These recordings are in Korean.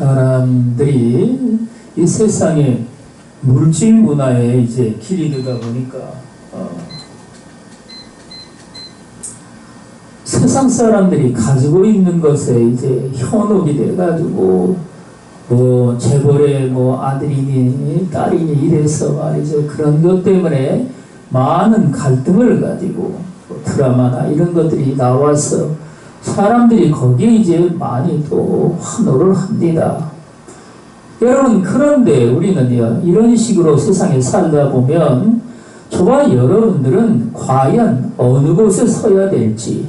사람들이 이 세상의 물질 문화에 이제 길이 되다 보니까 세상 사람들이 가지고 있는 것에 이제 현혹이 돼가지고 뭐 재벌의 뭐 아들이니 딸이니 이래서 말이죠. 그런 것 때문에 많은 갈등을 가지고 드라마나 이런 것들이 나와서 사람들이 거기에 이제 많이 또 환호를 합니다. 여러분, 그런데 우리는요, 이런 식으로 세상에 살다 보면 저와 여러분들은 과연 어느 곳에 서야 될지,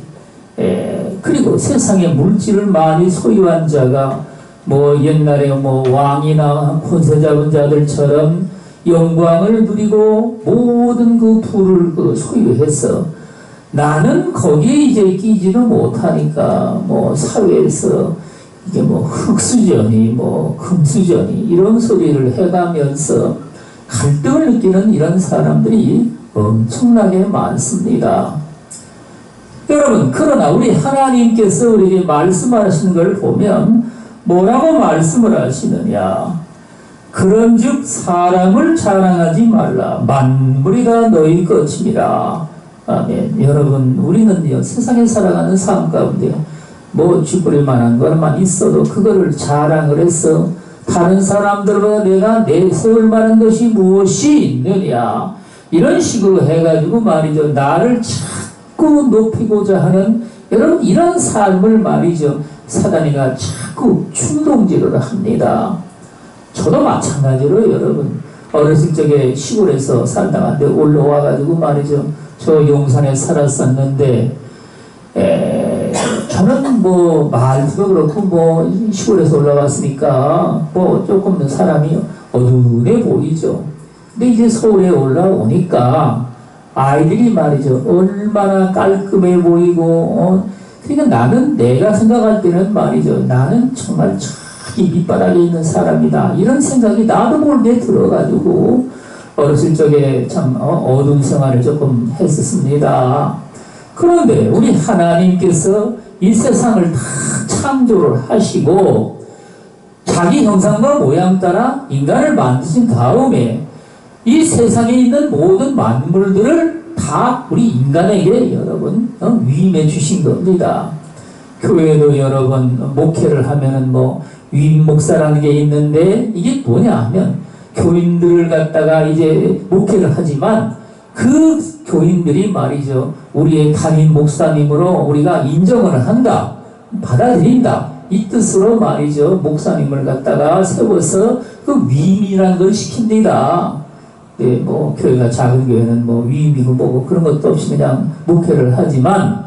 그리고 세상에 물질을 많이 소유한 자가 뭐 옛날에 뭐 왕이나 권세 잡은 자들처럼 영광을 누리고 모든 그 부를 그 소유해서 나는 거기에 이제 끼지도 못하니까 뭐 사회에서 이게 뭐 흙수저니 뭐 금수저니 이런 소리를 해가면서 갈등을 느끼는 이런 사람들이 엄청나게 많습니다. 여러분, 그러나 우리 하나님께서 우리에게 말씀하시는 걸 보면 뭐라고 말씀을 하시느냐? 그런즉 사람을 자랑하지 말라. 만물이 다 너희 것이니라. 아멘. 여러분, 우리는요, 세상에 살아가는 삶 가운데 뭐 쥐뿌릴 만한 것만 있어도 그거를 자랑을 해서 다른 사람들보다 내가 내세울 만한 것이 무엇이 있느냐, 이런 식으로 해가지고 말이죠, 나를 자꾸 높이고자 하는, 여러분, 이런 삶을 말이죠, 사단이가 자꾸 충동질을 합니다. 저도 마찬가지로 여러분, 어렸을 적에 시골에서 살다가 올라와가지고 말이죠, 저 용산에 살았었는데, 저는 뭐 말도 그렇고 뭐 시골에서 올라왔으니까 뭐 조금 사람이 어두운해 보이죠. 근데 이제 서울에 올라오니까 아이들이 말이죠, 얼마나 깔끔해 보이고, 그러니까 나는, 내가 생각할 때는 말이죠, 나는 정말 이 밑바닥에 있는 사람이다, 이런 생각이 나도 모르게 들어가지고 어렸을 적에 참 어두운 생활을 조금 했었습니다. 그런데 우리 하나님께서 이 세상을 다 창조를 하시고 자기 형상과 모양 따라 인간을 만드신 다음에 이 세상에 있는 모든 만물들을 다 우리 인간에게 여러분 위임해 주신 겁니다. 교회도 여러분 목회를 하면은 뭐 위임 목사라는 게 있는데, 이게 뭐냐 하면 교인들을 갖다가 이제 목회를 하지만 그 교인들이 말이죠, 우리의 담임 목사님으로 우리가 인정을 한다, 받아들인다, 이 뜻으로 말이죠, 목사님을 갖다가 세워서 그 위임이라는 걸 시킵니다. 네, 뭐 교회가 작은 교회는 뭐 위임이고 뭐고 그런 것도 없이 그냥 목회를 하지만,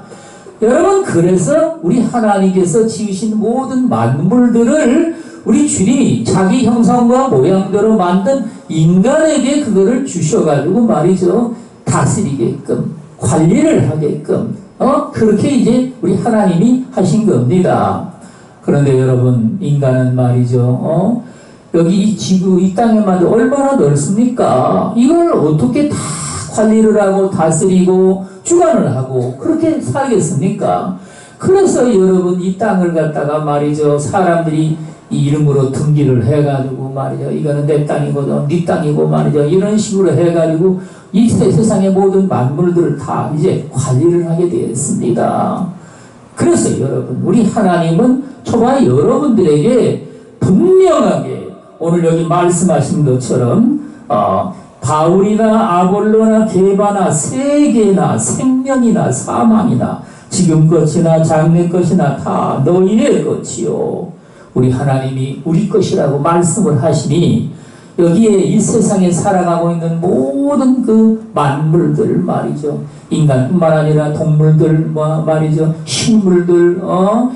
여러분, 그래서 우리 하나님께서 지으신 모든 만물들을 우리 주님이 자기 형상과 모양대로 만든 인간에게 그거를 주셔가지고 말이죠, 다스리게끔, 관리를 하게끔, 그렇게 이제 우리 하나님이 하신 겁니다. 그런데 여러분, 인간은 말이죠, 여기 이 지구, 이 땅에만 얼마나 넓습니까? 이걸 어떻게 다 관리를 하고 다스리고 주관을 하고 그렇게 살겠습니까? 그래서 여러분, 이 땅을 갖다가 말이죠, 사람들이 이 이름으로 등기를 해가지고 말이죠, 이거는 내 땅이고 네 땅이고 말이죠, 이런 식으로 해가지고 이 세상의 모든 만물들을 다 이제 관리를 하게 되었습니다. 그래서 여러분, 우리 하나님은 저와 여러분들에게 분명하게 오늘 여기 말씀하신 것처럼 바울이나 아볼로나 게바나 세계나 생명이나 사망이나 지금 것이나 장래 것이나 다 너희의 것이요, 우리 하나님이 우리 것이라고 말씀을 하시니, 여기에 이 세상에 살아가고 있는 모든 그 만물들 말이죠, 인간뿐만 아니라 동물들 말이죠, 식물들,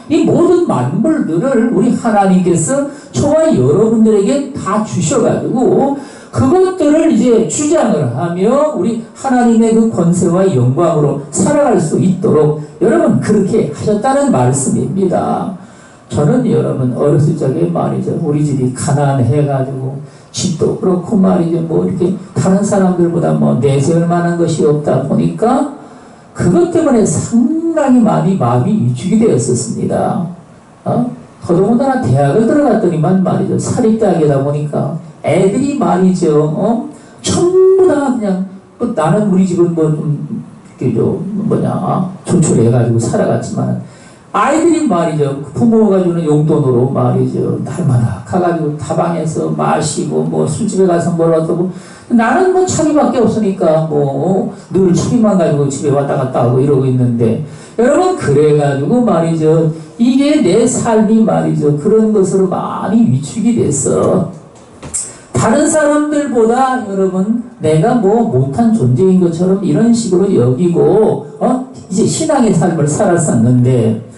이 모든 만물들을 우리 하나님께서 저와 여러분들에게 다 주셔가지고 그것들을 이제 주장을 하며 우리 하나님의 그 권세와 영광으로 살아갈 수 있도록 여러분 그렇게 하셨다는 말씀입니다. 저는 여러분 어렸을 적에 말이죠, 우리 집이 가난해가지고 집도 그렇고 말이죠, 뭐 이렇게 다른 사람들보다 뭐 내세울 만한 것이 없다 보니까 그것 때문에 상당히 많이 마음이 위축이 되었었습니다. 더더군다나 대학을 들어갔더니만 말이죠. 사립대학이다 보니까 애들이 말이죠. 전부 다 그냥 나는 우리 집은 뭐좀 조촐해가지고 살아갔지만 아이들이 말이죠. 부모가 주는 용돈으로 말이죠. 날마다 가가지고 다방에서 마시고 뭐 술집에 가서 뭘 어떠고 나는 뭐 차비밖에 없으니까 뭐 늘 차비만 가지고 집에 왔다 갔다 하고 이러고 있는데 여러분 그래가지고 말이죠. 이게 내 삶이 말이죠. 그런 것으로 많이 위축이 됐어. 다른 사람들보다 여러분 내가 뭐 못한 존재인 것처럼 이런 식으로 여기고 이제 신앙의 삶을 살았었는데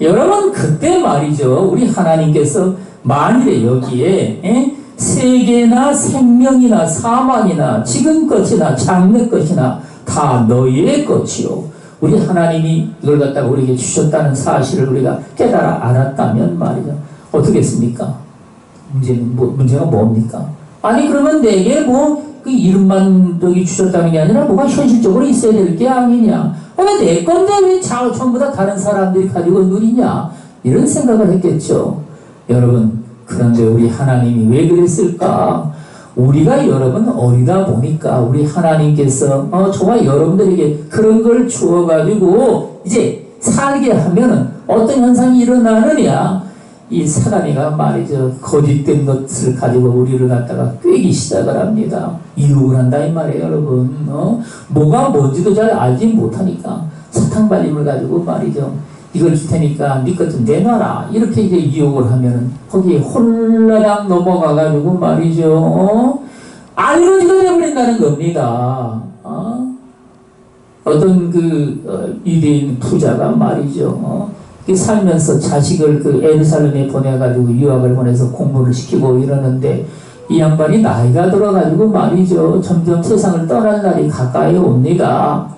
여러분 그때 말이죠. 우리 하나님께서 만일에 여기에 세계나 생명이나 사망이나 지금 것이나 장래 것이나 다 너희의 것이요. 우리 하나님이 이걸 갖다가 우리에게 주셨다는 사실을 우리가 깨달아 알았다면 말이죠. 어떻겠습니까? 문제가 뭡니까? 아니 그러면 내게 뭐 그 이름만 저기 주셨다는 게 아니라 뭐가 현실적으로 있어야 될 게 아니냐? 왜 내 건데 왜 전부 다 다른 사람들이 가지고 누리냐? 이런 생각을 했겠죠. 여러분 그런데 우리 하나님이 왜 그랬을까? 우리가 여러분 어리다 보니까 우리 하나님께서 저와 여러분들에게 그런 걸 주어가지고 이제 살게 하면은 어떤 현상이 일어나느냐? 이 사람이가 말이죠. 거짓된 것을 가지고 우리를 갖다가 꿰기 시작을 합니다. 유혹을 한다 이 말이에요, 여러분. 뭐가 뭔지도 잘 알지 못하니까 사탕발림을 가지고 말이죠. 이걸 줄 테니까 네 것 좀 내놔라. 이렇게 이제 유혹을 하면은 거기에 홀라당 넘어가가지고 말이죠. 알러지가 되어버린다는 겁니다. 어떤 유대인 부자가 말이죠. 살면서 자식을 에루살렘에 보내가지고 유학을 보내서 공부를 시키고 이러는데 이 양반이 나이가 들어가지고 말이죠. 점점 세상을 떠날 날이 가까이 옵니다.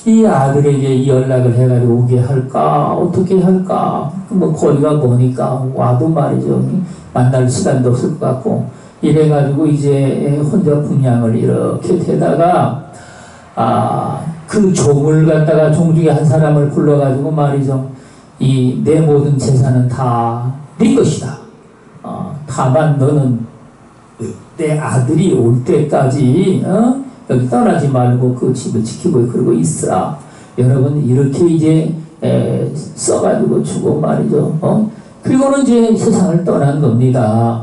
이 아들에게 연락을 해가지고 오게 할까? 어떻게 할까? 뭐 거리가 머니까 와도 말이죠. 만날 시간도 없을 것 같고 이래가지고 이제 혼자 분양을 이렇게 되다가 그 종을 갖다가 종 중에 한 사람을 불러가지고 말이죠. 내 모든 재산은 다 네 것이다. 다만 너는 내 아들이 올 때까지 여기 떠나지 말고 그 집을 지키고 그러고 있으라. 여러분 이렇게 이제 써가지고 주고 말이죠. 그리고는 이제 세상을 떠난 겁니다.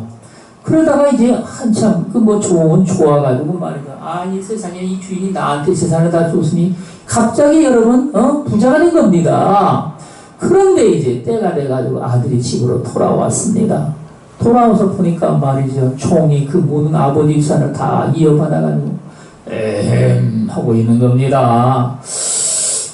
그러다가 이제 한참 좋은 좋아가지고 말이죠. 이 세상에 이 주인이 나한테 세상을 다 줬으니 갑자기 여러분 부자가 된 겁니다. 그런데 이제 때가 돼가지고 아들이 집으로 돌아왔습니다. 돌아와서 보니까 말이죠. 총이 그 모든 아버지 유산을 다 이어받아가지고 하고 있는 겁니다.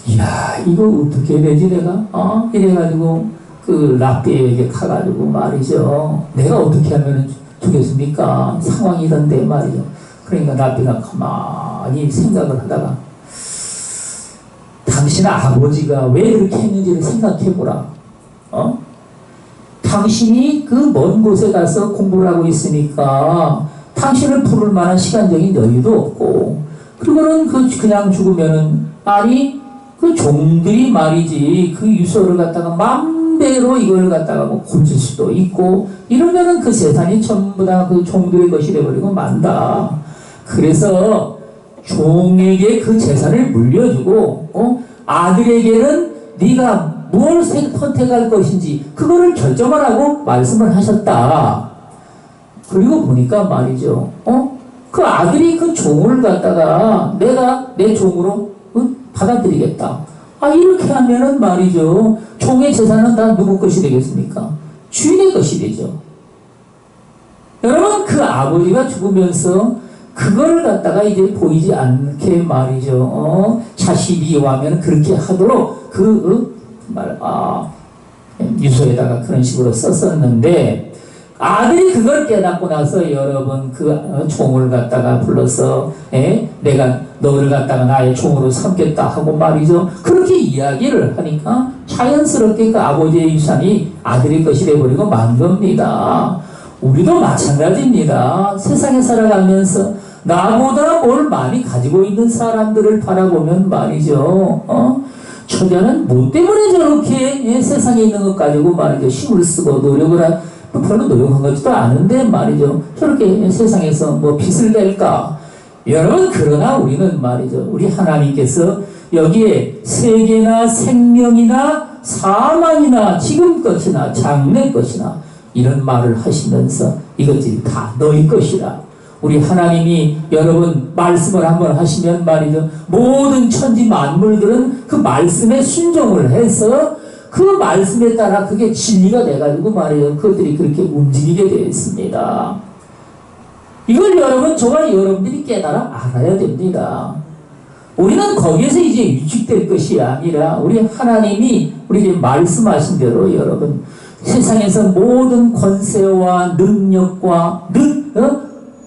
이야 이거 어떻게 되지 내가? 이래가지고 그 랍비에게 가가지고 말이죠. 내가 어떻게 하면 주겠습니까? 상황이 이런데 말이죠. 그러니까 랍비가 가만히 생각을 하다가 당신 아버지가 왜 그렇게 했는지를 생각해보라. 당신이 그 먼 곳에 가서 공부를 하고 있으니까 당신을 부를 만한 시간적인 여유도 없고 그리고는 그냥 죽으면은 그 종들이 말이지 그 유서를 갖다가 맘대로 이걸 갖다가 뭐 고칠 수도 있고 이러면은 그 재산이 전부 다 그 종들의 것이 되어버리고 만다. 그래서 종에게 그 재산을 물려주고 아들에게는 네가 무엇을 선택할 것인지 그거를 결정하라고 말씀을 하셨다. 그리고 보니까 말이죠. 그 아들이 그 종을 갖다가 내가 내 종으로 받아들이겠다. 이렇게 하면은 말이죠. 종의 재산은 다 누구 것이 되겠습니까? 주인의 것이 되죠. 여러분 그 아버지가 죽으면서 그걸 갖다가 이제 보이지 않게 말이죠. 자식이 와면 그렇게 하도록 유서에다가 그런 식으로 썼었는데 아들이 그걸 깨닫고 나서 여러분 그 종을 갖다가 불러서 내가 너를 갖다가 나의 종으로 삼겠다 하고 말이죠. 그렇게 이야기를 하니까 자연스럽게 그 아버지의 유산이 아들의 것이 되어버리고 만 겁니다. 우리도 마찬가지입니다. 세상에 살아가면서 나보다 뭘 많이 가지고 있는 사람들을 바라보면 말이죠. 처자는 뭐 때문에 저렇게 세상에 있는 것 가지고 말이죠. 힘을 쓰고 노력을 별로 노력한 것도 아는데 말이죠. 저렇게 세상에서 뭐 빚을 낼까? 여러분, 그러나 우리는 말이죠. 우리 하나님께서 여기에 세계나 생명이나 사망이나 지금 것이나 장래 것이나 이런 말을 하시면서 이것들이 다 너희 것이라. 우리 하나님이 여러분 말씀을 한번 하시면 말이죠. 모든 천지 만물들은 그 말씀에 순종을 해서 그 말씀에 따라 그게 진리가 돼가지고 말이죠. 그것들이 그렇게 움직이게 되어 있습니다. 이걸 여러분, 저와 여러분들이 깨달아 알아야 됩니다. 우리는 거기에서 이제 위축될 것이 아니라 우리 하나님이 우리에게 말씀하신 대로 여러분 세상에서 모든 권세와 능력과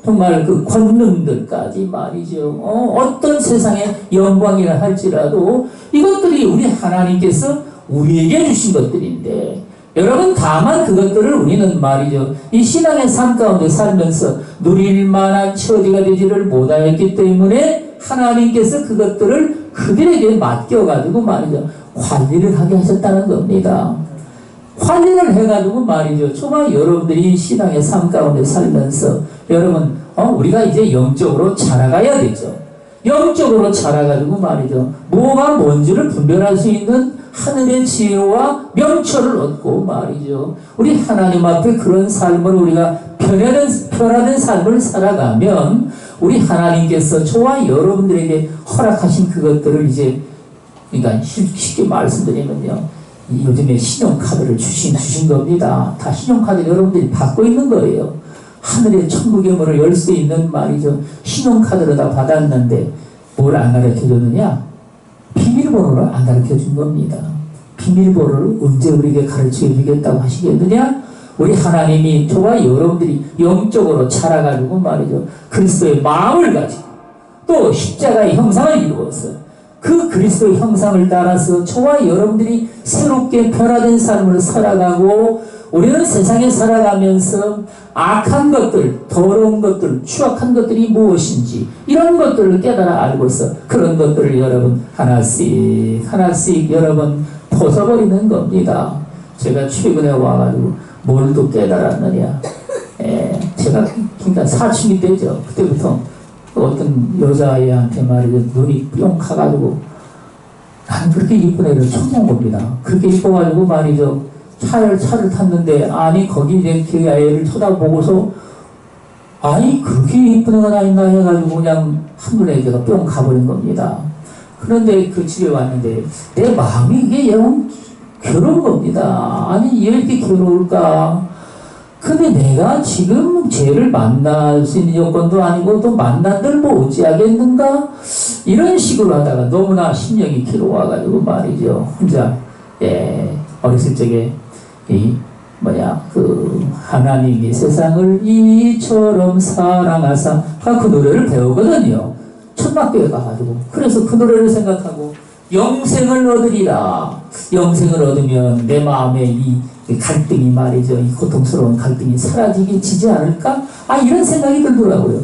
정말 그 권능들까지 말이죠. 어떤 세상의 영광이라 할지라도 이것들이 우리 하나님께서 우리에게 주신 것들인데 여러분 다만 그것들을 우리는 말이죠. 이 신앙의 삶 가운데 살면서 누릴 만한 처지가 되지를 못하였기 때문에 하나님께서 그것들을 그들에게 맡겨가지고 말이죠. 관리를 하게 하셨다는 겁니다. 관리를 해가지고 말이죠. 정말 여러분들이 신앙의 삶 가운데 살면서 여러분 우리가 이제 영적으로 자라가야 되죠. 영적으로 자라가지고 말이죠. 뭐가 뭔지를 분별할 수 있는 하늘의 지혜와 명철을 얻고 말이죠. 우리 하나님 앞에 그런 삶을 우리가 변화된 삶을 살아가면 우리 하나님께서 저와 여러분들에게 허락하신 그것들을 이제 그러니까 쉽게 말씀드리면요. 요즘에 신용카드를 주신 겁니다. 다 신용카드 여러분들이 받고 있는 거예요. 하늘의 천국의 문을 열 수 있는 말이죠. 신용카드를 다 받았는데 뭘 안 가르쳐줬느냐? 비밀번호를 안 가르쳐준 겁니다. 비밀번호를 언제 우리에게 가르쳐주겠다고 하시겠느냐? 우리 하나님이 저와 여러분들이 영적으로 자라가지고 말이죠. 그리스도의 마음을 가지고 또 십자가의 형상을 이루어서 그 그리스도의 형상을 따라서 저와 여러분들이 새롭게 변화된 삶을 살아가고 우리는 세상에 살아가면서 악한 것들, 더러운 것들, 추악한 것들이 무엇인지 이런 것들을 깨달아 알고서 그런 것들을 여러분 하나씩 여러분 벗어버리는 겁니다. 제가 최근에 와가지고 뭘 또 깨달았느냐. 제가 그러니까 사춘기 때죠. 그때부터 어떤 여자애한테 말이죠. 눈이 뿅 가가지고 나는 그렇게 이쁜 애를 처음 본 겁니다. 그렇게 이뻐가지고 말이죠. 차를 탔는데 아니 거기 이제 그 애를 쳐다보고서 아니 그렇게 이쁜 애가 다 있나 해가지고 그냥 한눈에 제가 뿅 가버린 겁니다. 그런데 그 집에 왔는데 내 마음이 이게 영 괴로운 겁니다. 아니 왜 이렇게 괴로울까? 근데 내가 지금 쟤를 만날 수 있는 여건도 아니고 또 만난들 뭐 어찌하겠는가? 이런 식으로 하다가 너무나 심령이 괴로워가지고 말이죠. 혼자 어렸을 적에 하나님이 세상을 이처럼 사랑하사 그 노래를 배우거든요. 천막교회 가가지고. 그래서 그 노래를 생각하고 영생을 얻으리라. 영생을 얻으면 내 마음에 이 갈등이 말이죠. 이 고통스러운 갈등이 사라지지 않을까? 이런 생각이 들더라고요.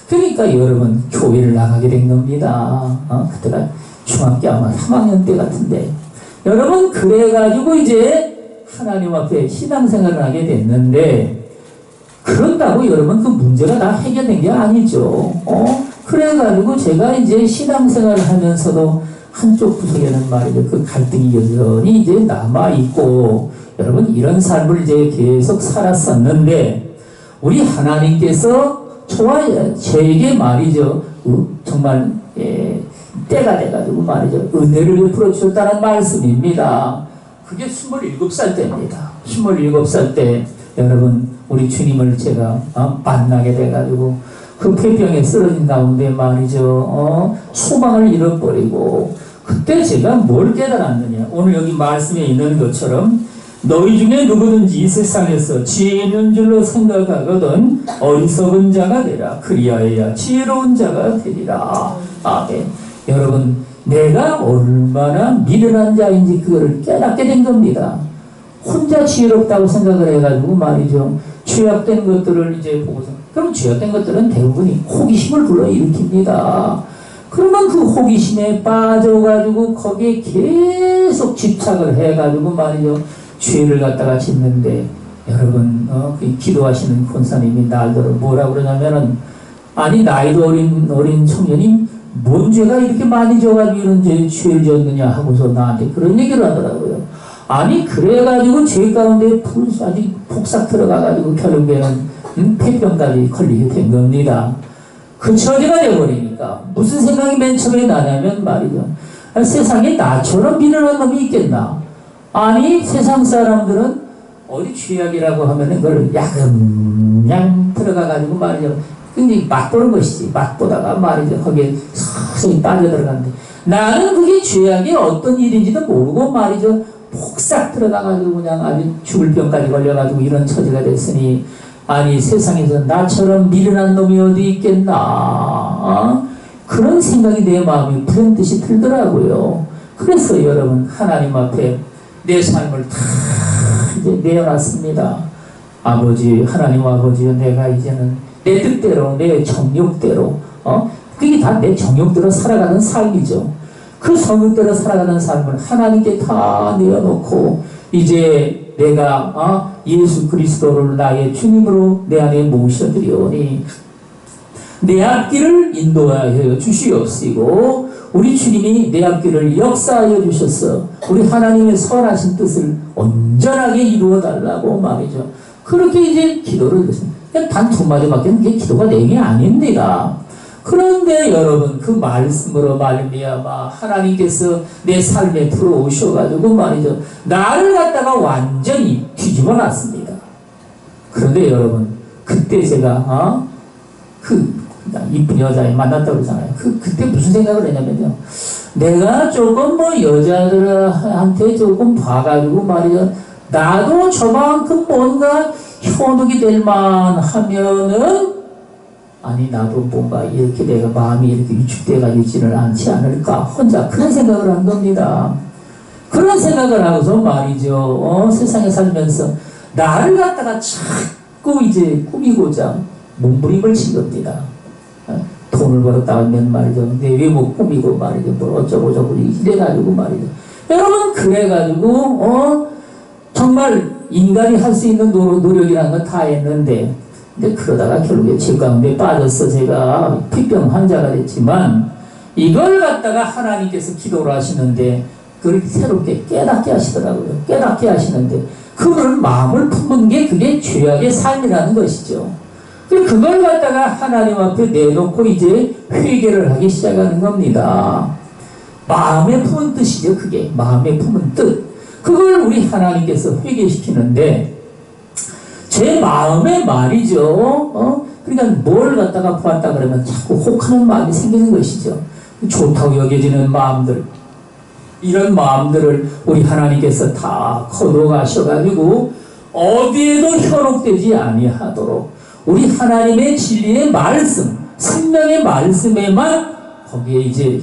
그러니까 여러분 교회를 나가게 된 겁니다. 그때가 중학교 아마 3학년 때 같은데 여러분 그래가지고 이제 하나님 앞에 신앙생활을 하게 됐는데 그런다고 여러분 그 문제가 다 해결된 게 아니죠. 그래가지고 제가 이제 신앙생활을 하면서도 한쪽 구석에는 말이죠. 그 갈등이 여전히 이제 남아있고 여러분 이런 삶을 이제 계속 살았었는데 우리 하나님께서 저와 저에게 말이죠. 정말 때가 돼가지고 말이죠. 은혜를 베풀어 주셨다는 말씀입니다. 그게 27살 때입니다. 27살 때 여러분 우리 주님을 제가 만나게 돼가지고 그 폐병에 쓰러진 가운데 말이죠. 소망을 잃어버리고 그때 제가 뭘 깨달았느냐. 오늘 여기 말씀에 있는 것처럼 너희 중에 누구든지 이 세상에서 지혜 있는 줄로 생각하거든 어리석은 자가 되라. 그리하여야 지혜로운 자가 되리라. 아멘. 여러분 내가 얼마나 미련한 자인지 그거를 깨닫게 된 겁니다. 혼자 지혜롭다고 생각을 해가지고 말이죠. 죄악된 것들을 이제 보고서 그럼 죄악된 것들은 대부분이 호기심을 불러일으킵니다. 그러면 그 호기심에 빠져가지고 거기에 계속 집착을 해가지고 말이죠. 죄를 갖다가 짓는데 여러분 그 기도하시는 권사님이 날더러 뭐라 그러냐면은 아니 나이도 어린 청년이 뭔 죄가 이렇게 많이 져가지고 이런 죄를 지었느냐 하고서 나한테 그런 얘기를 하더라고요. 아니 그래가지고 죄 가운데 아주 폭삭 들어가가지고 결국에는 폐병까지 걸리게 된 겁니다. 그 처지가 되어버리니까 무슨 생각이 맨 처음에 나냐면 말이죠. 세상에 나처럼 미련한 놈이 있겠나. 아니 세상 사람들은 어디 죄악이라고 하면은 그걸 야금양 들어가가지고 말이죠. 굉장히 맛보는 것이지. 맛보다가 말이죠. 거기에 서서히 빠져들어가는데 나는 그게 죄악이 어떤 일인지도 모르고 말이죠. 폭삭 들어가가지고 그냥 아주 죽을 병까지 걸려가지고 이런 처지가 됐으니 아니 세상에서 나처럼 미련한 놈이 어디 있겠나. 그런 생각이 내 마음이 불현듯이 들더라고요. 그래서 여러분 하나님 앞에 내 삶을 다 이제 내어놨습니다. 아버지 하나님 아버지요 내가 이제는 내 뜻대로 내 정욕대로 그게 다 내 정욕대로 살아가는 삶이죠. 그 성욕대로 살아가는 삶을 하나님께 다 내어놓고 이제 내가 예수 그리스도를 나의 주님으로 내 안에 모셔드리오니 내 앞길을 인도하여 주시옵시고 우리 주님이 내 앞길을 역사하여 주셔서 우리 하나님의 선하신 뜻을 온전하게 이루어 달라고 말이죠. 그렇게 이제 기도를 했습니다. 그냥 단 두 마디밖에 그게 기도가 내용이 아닙니다. 그런데 여러분 그 말씀으로 말미암아 하나님께서 내 삶에 들어오셔가지고 말이죠. 나를 갖다가 완전히 뒤집어 놨습니다. 그런데 여러분 그때 제가 그 이쁜 여자애 만났다고 그러잖아요. 그때 무슨 생각을 했냐면요. 내가 조금 뭐 여자들한테 조금 봐가지고 말이죠. 나도 저만큼 뭔가 현혹이 될 만하면은 아니 나도 뭔가 이렇게 내가 마음이 이렇게 위축돼가지고 있지는 않지 않을까 혼자 그런 생각을 한 겁니다. 그런 생각을 하고서 말이죠. 세상에 살면서 나를 갖다가 자꾸 이제 꾸미고자 몸부림을 친 겁니다. 돈을 벌었다 하면 말이죠. 내 외모 꾸미고 말이죠. 뭐 어쩌고저쩌고 이래가지고 말이죠. 여러분 그래가지고 정말 인간이 할 수 있는 노력이라는 건 다 했는데 근데 그러다가 결국에 죄 가운데 빠져서 제가 폐병 환자가 됐지만 이걸 갖다가 하나님께서 기도를 하시는데 그걸 새롭게 깨닫게 하시더라고요. 깨닫게 하시는데 그걸 마음을 품은 게 그게 죄악의 삶이라는 것이죠. 그걸 갖다가 하나님 앞에 내놓고 이제 회개를 하기 시작하는 겁니다. 마음에 품은 뜻이죠. 그게 마음에 품은 뜻. 그걸 우리 하나님께서 회개시키는데 제 마음의 말이죠. 그러니까 뭘 갖다가 보았다 그러면 자꾸 혹하는 마음이 생기는 것이죠. 좋다고 여겨지는 마음들 이런 마음들을 우리 하나님께서 다 거둬가셔가지고 어디에도 현혹되지 아니하도록 우리 하나님의 진리의 말씀 생명의 말씀에만 거기에 이제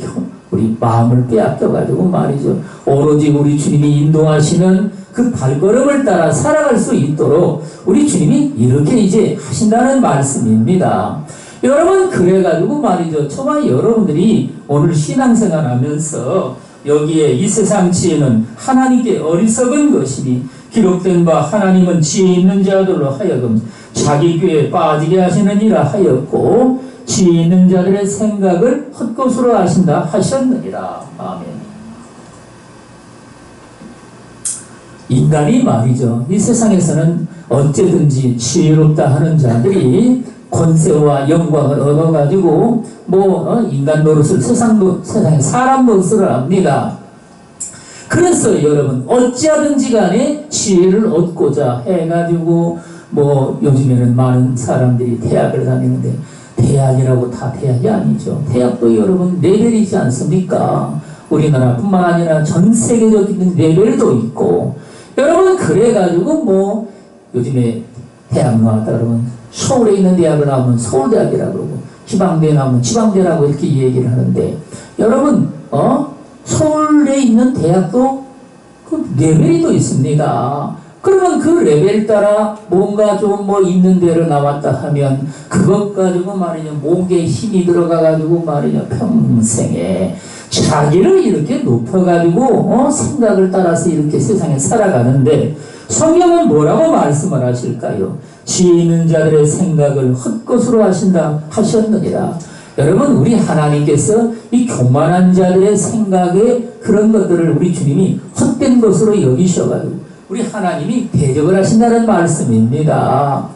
우리 마음을 빼앗겨가지고 말이죠. 오로지 우리 주님이 인도하시는 그 발걸음을 따라 살아갈 수 있도록 우리 주님이 이렇게 이제 하신다는 말씀입니다. 여러분 그래가지고 말이죠. 저와 여러분들이 오늘 신앙생활 하면서 여기에 이 세상 지혜는 하나님께 어리석은 것이니 기록된 바 하나님은 지혜 있는 자들로 하여금 자기 꾀에 빠지게 하시느니라 하였고 지혜 있는 자들의 생각을 헛것으로 하신다 하셨느니라. 아멘. 인간이 말이죠. 이 세상에서는 어째든지 지혜롭다 하는 자들이 권세와 영광을 얻어가지고 인간 노릇을 세상에 사람 노릇을 합니다. 그래서 여러분 어찌하든지 간에 지혜를 얻고자 해가지고 요즘에는 많은 사람들이 대학을 다니는데 대학이라고 다 대학이 아니죠. 대학도 여러분 레벨이지 않습니까? 우리나라뿐만 아니라 전 세계적인 레벨도 있고 여러분 그래가지고 요즘에 대학 나왔다 그러면 서울에 있는 대학을 나오면 서울대학이라고 그러고 지방대 나오면 지방대라고 이렇게 얘기를 하는데 여러분 서울에 있는 대학도 그 레벨이 또 있습니다. 그러면 그 레벨 따라 뭔가 좀 뭐 있는 대로 나왔다 하면 그것 가지고 말이죠. 목에 힘이 들어가가지고 말이죠. 평생에 자기를 이렇게 높여가지고 생각을 따라서 이렇게 세상에 살아가는데 성경은 뭐라고 말씀을 하실까요? 지혜 있는 자들의 생각을 헛것으로 하셨느니라. 여러분, 우리 하나님께서 이 교만한 자들의 생각에 그런 것들을 우리 주님이 헛된 것으로 여기셔가지고 우리 하나님이 대적을 하신다는 말씀입니다.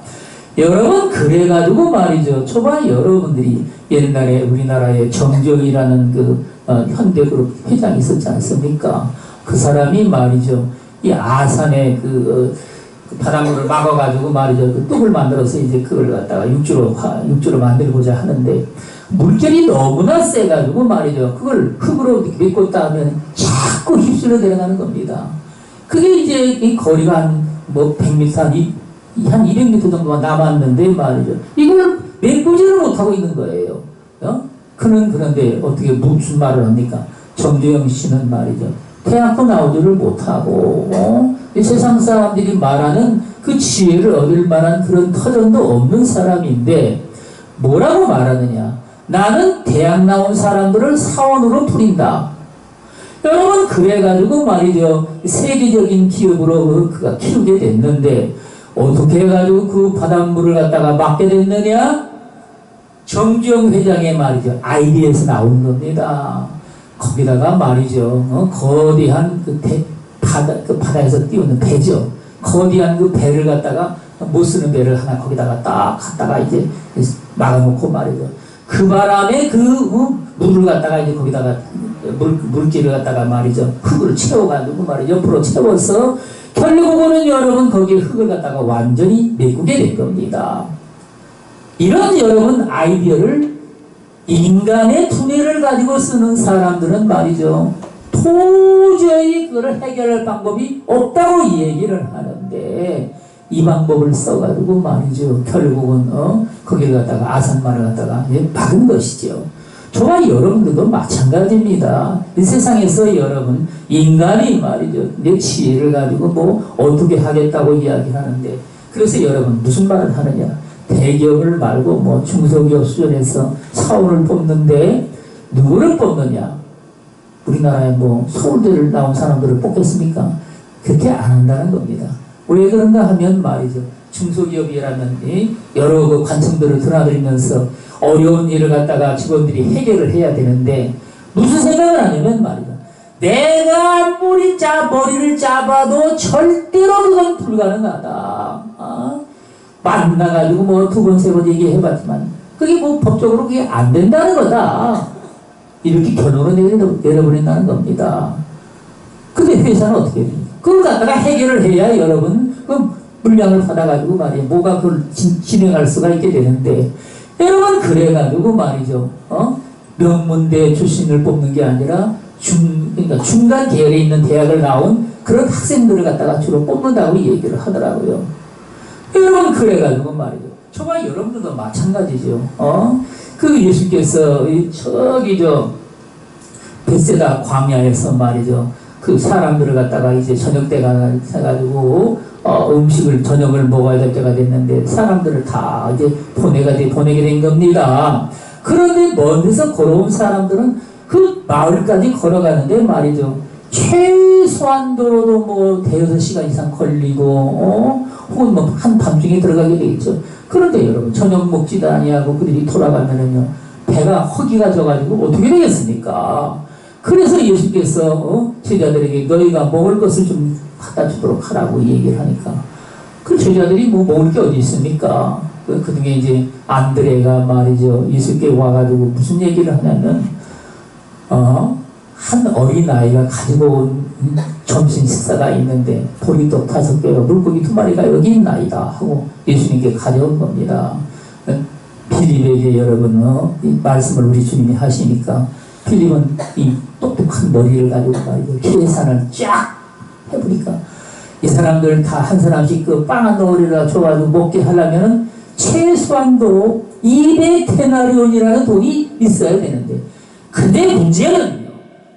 여러분, 그래가지고 말이죠. 초반 여러분들이 옛날에 우리나라에 정정이라는 현대그룹 회장이 있었지 않습니까? 그 사람이 말이죠. 이 아산에 바닷물을 막아가지고 말이죠. 그 뚝을 만들어서 이제 그걸 갖다가 육주로 만들고자 하는데 물결이 너무나 세가지고 말이죠. 그걸 흙으로 메고 따면 자꾸 휩쓸려 내려가는 겁니다. 그게 이제 이 거리가 한 100m, 한 200m 정도만 남았는데 말이죠. 이걸 메꾸지를 못하고 있는 거예요. 그런데 어떻게 무슨 말을 합니까? 정주영 씨는 말이죠. 태양도 나오지를 못하고, 이 세상 사람들이 말하는 그 지혜를 얻을 만한 그런 터전도 없는 사람인데, 뭐라고 말하느냐? 나는 대학 나온 사람들을 사원으로 부린다. 여러분, 그래가지고 말이죠. 세계적인 기업으로 그가 키우게 됐는데, 어떻게 해가지고 그 바닷물을 갖다가 막게 됐느냐? 정주영 회장의 말이죠. 아이디에서 나온 겁니다. 거기다가 말이죠. 거대한 바다에서 띄우는 배죠. 거대한 그 배를 갖다가 못 쓰는 배를 하나 거기다가 딱 갖다가 이제 막아놓고 말이죠. 그 바람에 물을 갖다가 이제 거기다가 물기를 갖다가 말이죠. 흙을 채워가지고 말이죠. 옆으로 채워서 결국은 여러분 거기에 흙을 갖다가 완전히 메꾸게 된 겁니다. 이런 여러분 아이디어를 인간의 두뇌를 가지고 쓰는 사람들은 말이죠. 도저히 그걸 해결할 방법이 없다고 얘기를 하는데 이 방법을 써가지고 말이죠. 결국은 거기를 갖다가 아산만을 갖다가 박은 것이죠. 저와 여러분들도 마찬가지입니다. 이 세상에서 여러분 인간이 말이죠. 내 지혜를 가지고 뭐 어떻게 하겠다고 이야기를 하는데 그래서 여러분 무슨 말을 하느냐. 대기업을 말고 뭐 중소기업 수준에서 사원을 뽑는데 누구를 뽑느냐? 우리나라에 뭐 서울대를 나온 사람들을 뽑겠습니까? 그렇게 안 한다는 겁니다. 왜 그런가 하면 말이죠. 중소기업이라면 여러 그 관청들을 드나들면서 어려운 일을 갖다가 직원들이 해결을 해야 되는데 무슨 생각을 하냐면 말이죠. 내가 아무리 머리를 잡아도 절대로 그건 불가능하다. 만나가지고 뭐 두 번, 세 번 얘기해봤지만 그게 뭐 법적으로 그게 안 된다는 거다. 이렇게 결론을 내려버린다는 겁니다. 근데 회사는 어떻게 됩니까? 그걸 갖다가 해결을 해야 여러분 그 물량을 받아가지고 말이에요. 뭐가 그걸 진행할 수가 있게 되는데 여러분 그래가지고 말이죠. 명문대 출신을 뽑는 게 아니라 그러니까 중간 계열에 있는 대학을 나온 그런 학생들을 갖다가 주로 뽑는다고 얘기를 하더라고요. 여러분 그래가지고 말이죠. 저와 여러분들도 마찬가지죠. 그 예수께서 벳세다 광야에서 말이죠. 그 사람들을 갖다가 이제 저녁 때가 해가지고 저녁을 먹어야 될 때가 됐는데 사람들을 다 이제 보내게 된 겁니다. 그런데 먼 데서 걸어온 사람들은 그 마을까지 걸어가는데 말이죠. 최소한도로도 뭐 대여섯 시간 이상 걸리고 혹은 뭐 한밤중에 들어가게 되겠죠. 그런데 여러분 저녁 먹지도 아니하고 그들이 돌아가면은요 배가 허기가 져가지고 어떻게 되겠습니까? 그래서 예수께서 제자들에게 너희가 먹을 것을 좀 갖다 주도록 하라고 얘기를 하니까 그 제자들이 뭐 먹을 게 어디 있습니까? 그 중에 이제 안드레가 말이죠. 예수께 와가지고 무슨 얘기를 하냐면 한 어린아이가 가지고 온 점심 식사가 있는데 보리떡 5개와 물고기 2마리가 여기 있나이다 하고 예수님께 가져온 겁니다. 필립에게 여러분 이 말씀을 우리 주님이 하시니까 필립은 이 똑똑한 머리를 가지고 말이죠. 계산을 쫙 해보니까 이 사람들 다 한 사람씩 그 빵 한 덩어리를 줘가지고 먹게 하려면 최소한도 200데나리온이라는 돈이 있어야 되는데 근데 문제는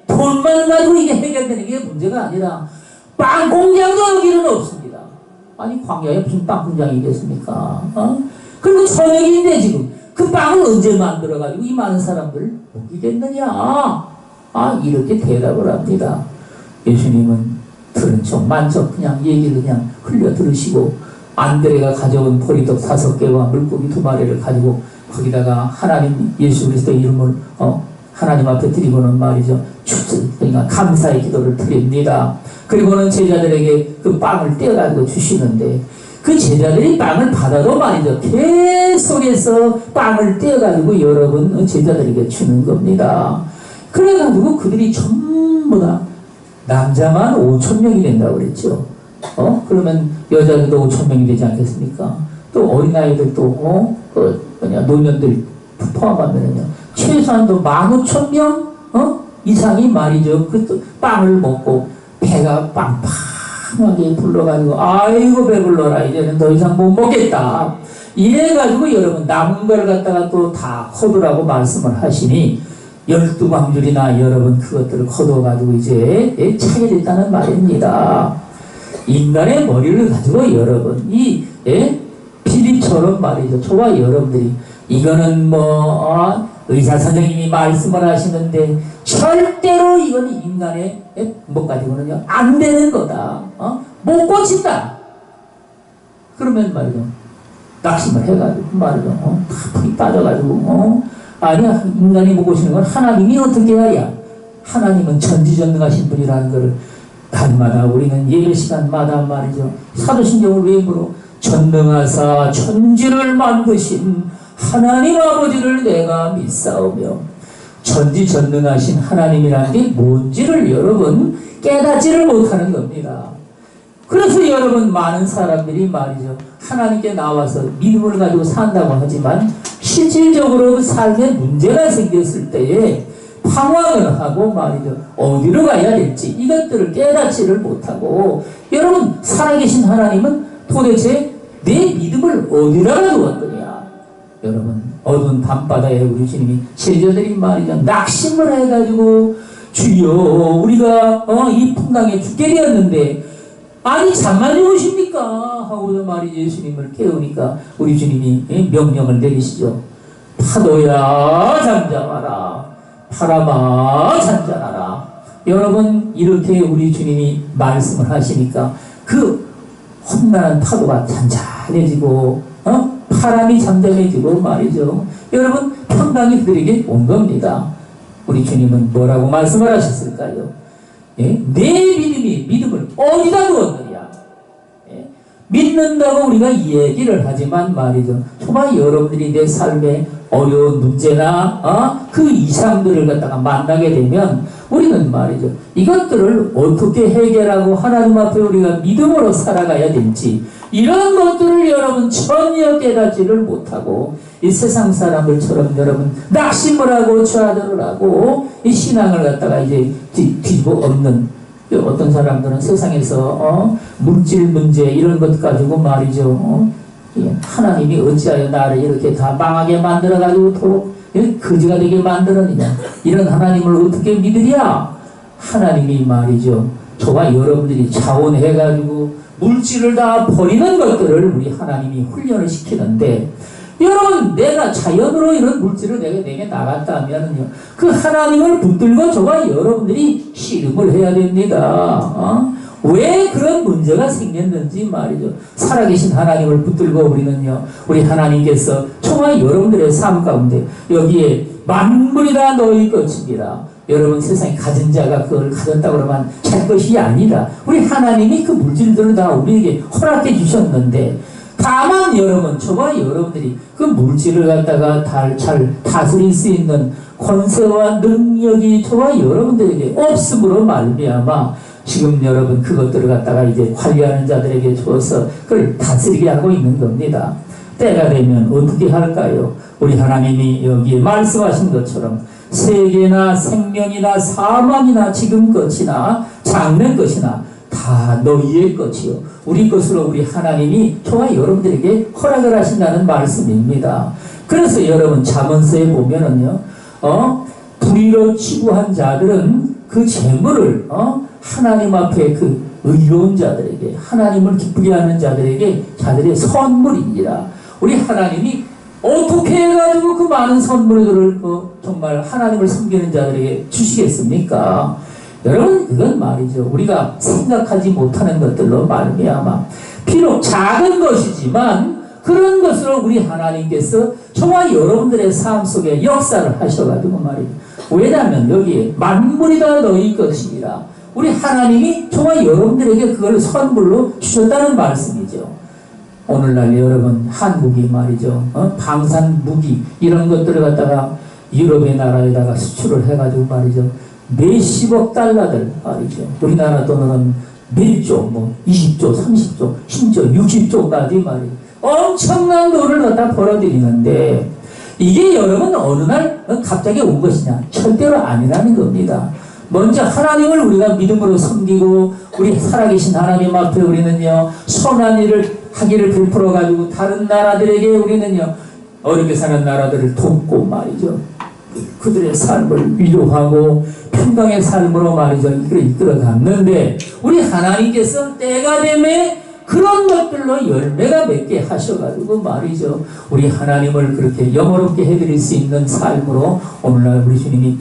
돈만 가지고 이게 해결되는 게 문제가 아니라 빵 공장도 여기는 없습니다. 아니 광야에 무슨 빵 공장이겠습니까? 그리고 저녁인데 지금 그 빵을 언제 만들어가지고 이 많은 사람들을 먹이겠느냐? 이렇게 대답을 합니다. 예수님은 들은 척 만척 그냥 얘기를 그냥 흘려 들으시고 안드레가 가져온 보리떡 5개와 물고기 2마리를 가지고 거기다가 하나님 예수 그리스도의 이름을 하나님 앞에 드리고는 말이죠. 그러니까 감사의 기도를 드립니다. 그리고는 제자들에게 그 빵을 떼어가지고 주시는데 그 제자들이 빵을 받아도 말이죠. 계속해서 빵을 떼어가지고 여러분 제자들에게 주는 겁니다. 그래가지고 그들이 전부 다 남자만 5,000명이 된다고 그랬죠. 그러면 여자들도 5,000명이 되지 않겠습니까? 또 어린아이들도 노년들 포함하면요. 최소한도 15,000명 이상이 말이죠. 그 빵을 먹고 배가 빵빵하게 불러가지고 아이고 배불러라 이제는 더 이상 못 먹겠다. 이래가지고 여러분 남은 걸 갖다가 또 다 거두라고 말씀을 하시니 12광줄이나 여러분 그것들을 거둬가지고 이제 차게 됐다는 말입니다. 인간의 머리를 가지고 여러분 필립처럼 말이죠. 저와 여러분들이 이거는 의사 선생님이 말씀을 하시는데 절대로 이건 인간의 뭐 가지고는요 안 되는 거다. 못 고친다. 그러면 말이죠. 낙심을 해가지고 말이죠. 다 풀이 빠져가지고 아니야 인간이 못 고치는 건 하나님이 어떻게 하랴. 하나님은 전지전능하신 분이라는 것을 날마다 우리는 예배 시간마다 말이죠. 사도신경을 외우므로 전능하사 천지를 만드신 하나님 아버지를 내가 믿사오며 전지전능하신 하나님이라는 게 뭔지를 여러분 깨닫지를 못하는 겁니다. 그래서 여러분 많은 사람들이 말이죠. 하나님께 나와서 믿음을 가지고 산다고 하지만 실질적으로 그 삶에 문제가 생겼을 때에 방황을 하고 말이죠. 어디로 가야 될지 이것들을 깨닫지를 못하고 여러분 살아계신 하나님은 도대체 내 믿음을 어디다가 두었느냐. 여러분 어두운 밤바다에 우리 주님이 제자들이 말이죠. 낙심을 해가지고 주여 우리가 이 풍랑에 죽게 되었는데 아니 잠만 주무십니까 하고서 말이 예수님을 깨우니까 우리 주님이 명령을 내리시죠. 파도야 잠잠하라 바람아 잔잔하라. 여러분 이렇게 우리 주님이 말씀을 하시니까 그 험난한 파도가 잔잔해지고 바람이 잠잠해지고 말이죠. 여러분 평강이 그들에게 온 겁니다. 우리 주님은 뭐라고 말씀을 하셨을까요? 내 믿음을 어디다 두었느냐. 믿는다고 우리가 얘기를 하지만 말이죠. 정말 여러분들이 내 삶에 어려운 문제나 그 이상들을 갖다가 만나게 되면 우리는 말이죠. 이것들을 어떻게 해결하고 하나님 앞에 우리가 믿음으로 살아가야 될지 이런 것들을 여러분 전혀 깨닫지를 못하고 이 세상 사람들처럼 여러분 낙심을 하고 좌절을 하고 이 신앙을 갖다가 이제 뒤집어 엎는 어떤 사람들은 세상에서 물질 문제 이런 것 가지고 말이죠. 하나님이 어찌하여 나를 이렇게 다 망하게 만들어가지고 거지가 되게 만들었느냐. 이런 하나님을 어떻게 믿으랴. 하나님이 말이죠. 저와 여러분들이 자원해가지고 물질을 다 버리는 것들을 우리 하나님이 훈련을 시키는데 여러분 내가 자연으로 이런 물질을 내게 나갔다면요 그 하나님을 붙들고 저와 여러분들이 씨름을 해야 됩니다. 왜 그런 문제가 생겼는지 말이죠. 살아계신 하나님을 붙들고 우리는요 우리 하나님께서 저와 여러분들의 삶 가운데 여기에 만물이 다 너희 것이니라. 여러분 세상에 가진 자가 그걸 가졌다고 그러면 잘 것이 아니라 우리 하나님이 그 물질들을 다 우리에게 허락해 주셨는데 다만 여러분 저와 여러분들이 그 물질을 갖다가 잘 다스릴 수 있는 권세와 능력이 저와 여러분들에게 없음으로 말미암아 지금 여러분 그것들을 갖다가 이제 관리하는 자들에게 줘서 그걸 다스리게 하고 있는 겁니다. 때가 되면 어떻게 할까요? 우리 하나님이 여기에 말씀하신 것처럼 세계나 생명이나 사망이나 지금 것이나 장래 것이나 다 너희의 것이요 우리 것으로 우리 하나님이 저와 여러분들에게 허락을 하신다는 말씀입니다. 그래서 여러분 잠언서에 보면은요 불의로 치부한 자들은 그 재물을 하나님 앞에 그 의로운 자들에게, 하나님을 기쁘게 하는 자들에게 자들의 선물입니다. 우리 하나님이 어떻게 해가지고 그 많은 선물들을 정말 하나님을 섬기는 자들에게 주시겠습니까? 여러분, 그건 말이죠. 우리가 생각하지 못하는 것들로 말미암아 비록 작은 것이지만 그런 것으로 우리 하나님께서 저와 여러분들의 삶 속에 역사를 하셔가지고 말이죠. 왜냐하면 여기에 만물이 다 너희 것이니라. 우리 하나님이 저와 여러분들에게 그걸 선물로 주셨다는 말씀이죠. 오늘날 여러분, 한국이 말이죠. 방산 무기 이런 것들을 갖다가 유럽의 나라에다가 수출을 해가지고 말이죠. 몇십억 달러들 말이죠. 우리나라 돈으로는 몇 조, 20조, 30조, 심지어 60조까지 말이죠. 엄청난 돈을 갖다 벌어들이는데 이게 여러분 어느 날 갑자기 온 것이냐? 절대로 아니라는 겁니다. 먼저 하나님을 우리가 믿음으로 섬기고 우리 살아계신 하나님 앞에 우리는요 선한 일을 하기를 베풀어 가지고 다른 나라들에게 우리는요 어렵게 사는 나라들을 돕고 말이죠. 그들의 삶을 위로하고 평강의 삶으로 말이죠 이끌어 갔는데 우리 하나님께서 때가 되면 그런 것들로 열매가 맺게 하셔가지고 말이죠. 우리 하나님을 그렇게 영원롭게 해드릴 수 있는 삶으로 오늘날 우리 주님이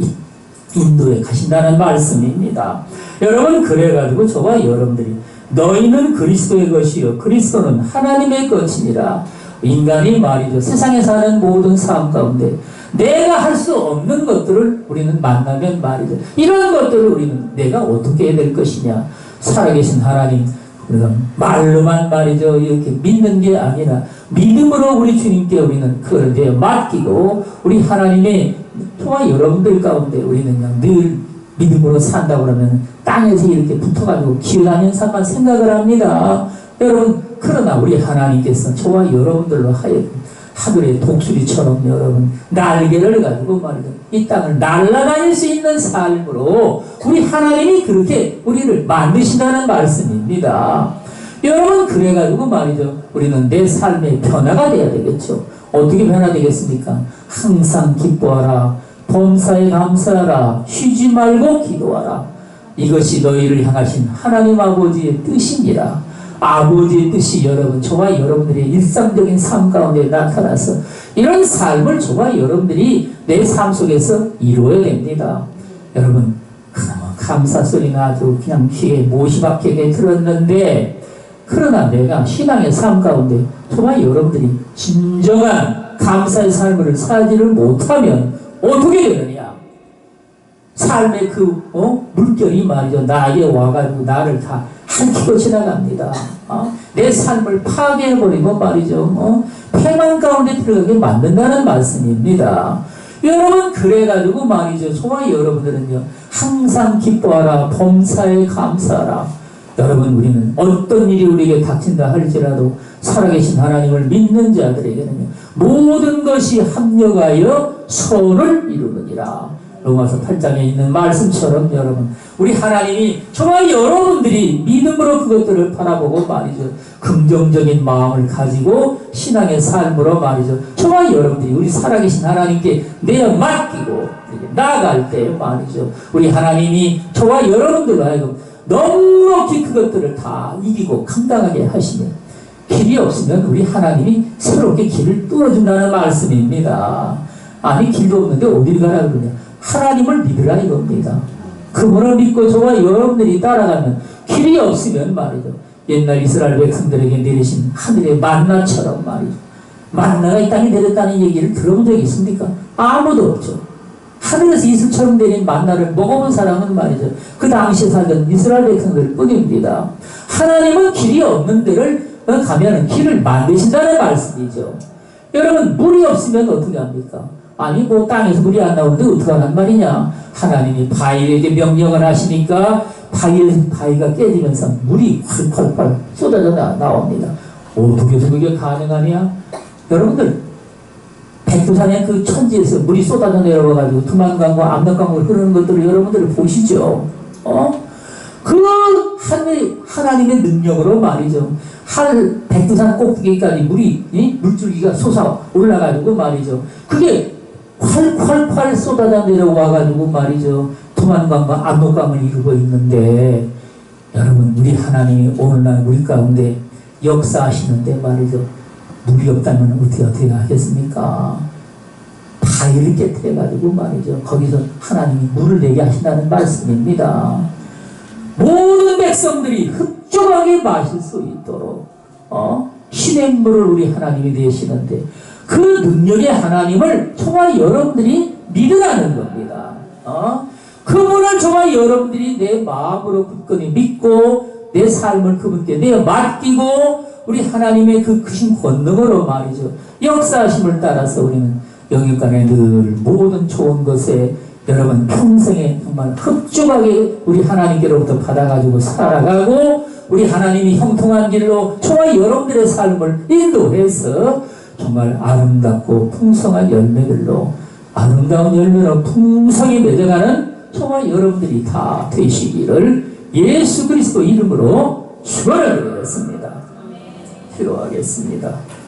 인도에 가신다는 말씀입니다. 여러분, 그래가지고 저와 여러분들이 너희는 그리스도의 것이요 그리스도는 하나님의 것이니라. 인간이 말이죠. 세상에 사는 모든 삶 가운데 내가 할 수 없는 것들을 우리는 만나면 말이죠. 이런 것들을 우리는 내가 어떻게 해야 될 것이냐. 살아계신 하나님, 우리가 말로만 말이죠. 이렇게 믿는 게 아니라 믿음으로 우리 주님께 우리는 그걸 이제 맡기고 우리 하나님의 저와 여러분들 가운데 우리는 그냥 늘 믿음으로 산다고 그러면 땅에서 이렇게 붙어가지고 기어다니는 삶만 생각을 합니다. 여러분, 그러나 우리 하나님께서 저와 여러분들로 하여금 하늘의 독수리처럼 여러분 날개를 가지고 말이죠. 이 땅을 날아다닐 수 있는 삶으로 우리 하나님이 그렇게 우리를 만드신다는 말씀입니다. 여러분, 그래가지고 말이죠. 우리는 내 삶의 변화가 돼야 되겠죠. 어떻게 변화되겠습니까? 항상 기뻐하라. 범사에 감사하라. 쉬지 말고 기도하라. 이것이 너희를 향하신 하나님 아버지의 뜻이니라. 아버지의 뜻이 여러분, 저와 여러분들의 일상적인 삶 가운데 나타나서 이런 삶을 저와 여러분들이 내 삶 속에서 이루어야 됩니다. 여러분, 감사 소리는 아주 그냥 귀에 못이 박히게 들었는데 그러나 내가 신앙의 삶 가운데 저와 여러분들이 진정한 감사의 삶을 살지를 못하면 어떻게 되느냐? 삶의 물결이 말이죠. 나에게 와가지고 나를 다 핥히고 지나갑니다. 내 삶을 파괴해버리고 말이죠. 패망 가운데 들어가게 만든다는 말씀입니다. 여러분, 그래가지고 말이죠. 저와 여러분들은요. 항상 기뻐하라. 범사에 감사하라. 여러분, 우리는 어떤 일이 우리에게 닥친다 할지라도 살아계신 하나님을 믿는 자들에게는요. 모든 것이 합력하여 선을 이루느니라. 로마서 8장에 있는 말씀처럼 여러분, 우리 하나님이 저와 여러분들이 믿음으로 그것들을 바라보고 말이죠. 긍정적인 마음을 가지고 신앙의 삶으로 말이죠. 저와 여러분들이 우리 살아계신 하나님께 내어 맡기고 나아갈 때 말이죠. 우리 하나님이 저와 여러분들로 하여금 넉넉히 그것들을 다 이기고 감당하게 하시면 길이 없으면 우리 하나님이 새롭게 길을 뚫어준다는 말씀입니다. 아니, 길도 없는데 어디를 가라 그러냐. 하나님을 믿으라 이겁니다. 그분을 믿고 저와 여러분들이 따라가면 길이 없으면 말이죠. 옛날 이스라엘 백성들에게 내리신 하늘의 만나처럼 말이죠. 만나가 이 땅에 내렸다는 얘기를 들어본 적이 있습니까? 아무도 없죠. 하늘에서 이슬처럼 내린 만나를 먹어본 사람은 말이죠. 그 당시에 살던 이스라엘 백성들 뿐입니다. 하나님은 길이 없는 데를 가면 길을 만드신다는 말씀이죠. 여러분, 물이 없으면 어떻게 합니까? 아니, 땅에서 물이 안 나오는데 어떻게 하란 말이냐? 하나님이 바위에게 명령을 하시니까 바위가 깨지면서 물이 콸콸콸 쏟아져 나옵니다. 어떻게 해서 그게 가능하냐? 여러분들, 백두산의 그 천지에서 물이 쏟아져 내려와가지고 두만강과 압록강으로 흐르는 것들을 여러분들 보시죠. 그 하나님의 능력으로 말이죠. 백두산 꼭대기까지 물줄기가 솟아 올라가지고 말이죠. 그게 콸콸콸 쏟아져 내려와가지고 말이죠. 두만강과 압록강을 이루고 있는데 여러분, 우리 하나님이 오늘날 우리 가운데 역사하시는데 말이죠. 물이 없다면 어떻게 하겠습니까? 다 이렇게 돼가지고 말이죠. 거기서 하나님이 물을 내게 하신다는 말씀입니다. 모든 백성들이 흡족하게 마실 수 있도록 신의 물을 우리 하나님이 내시는데 그 능력의 하나님을 정말 여러분들이 믿으라는 겁니다. 그 물을 정말 여러분들이 내 마음으로 굳건히 믿고 내 삶을 그분께 내 맡기고 우리 하나님의 그 크신 권능으로 말이죠. 역사하심을 따라서 우리는 영육간에 늘 모든 좋은 것에 여러분 평생에 정말 흡족하게 우리 하나님께로부터 받아가지고 살아가고 우리 하나님이 형통한 길로 정말 여러분들의 삶을 인도해서 정말 아름답고 풍성한 열매들로 아름다운 열매로 풍성히 맺어가는 정말 여러분들이 다 되시기를 예수 그리스도 이름으로 축원을 드리겠습니다. 기도하겠습니다.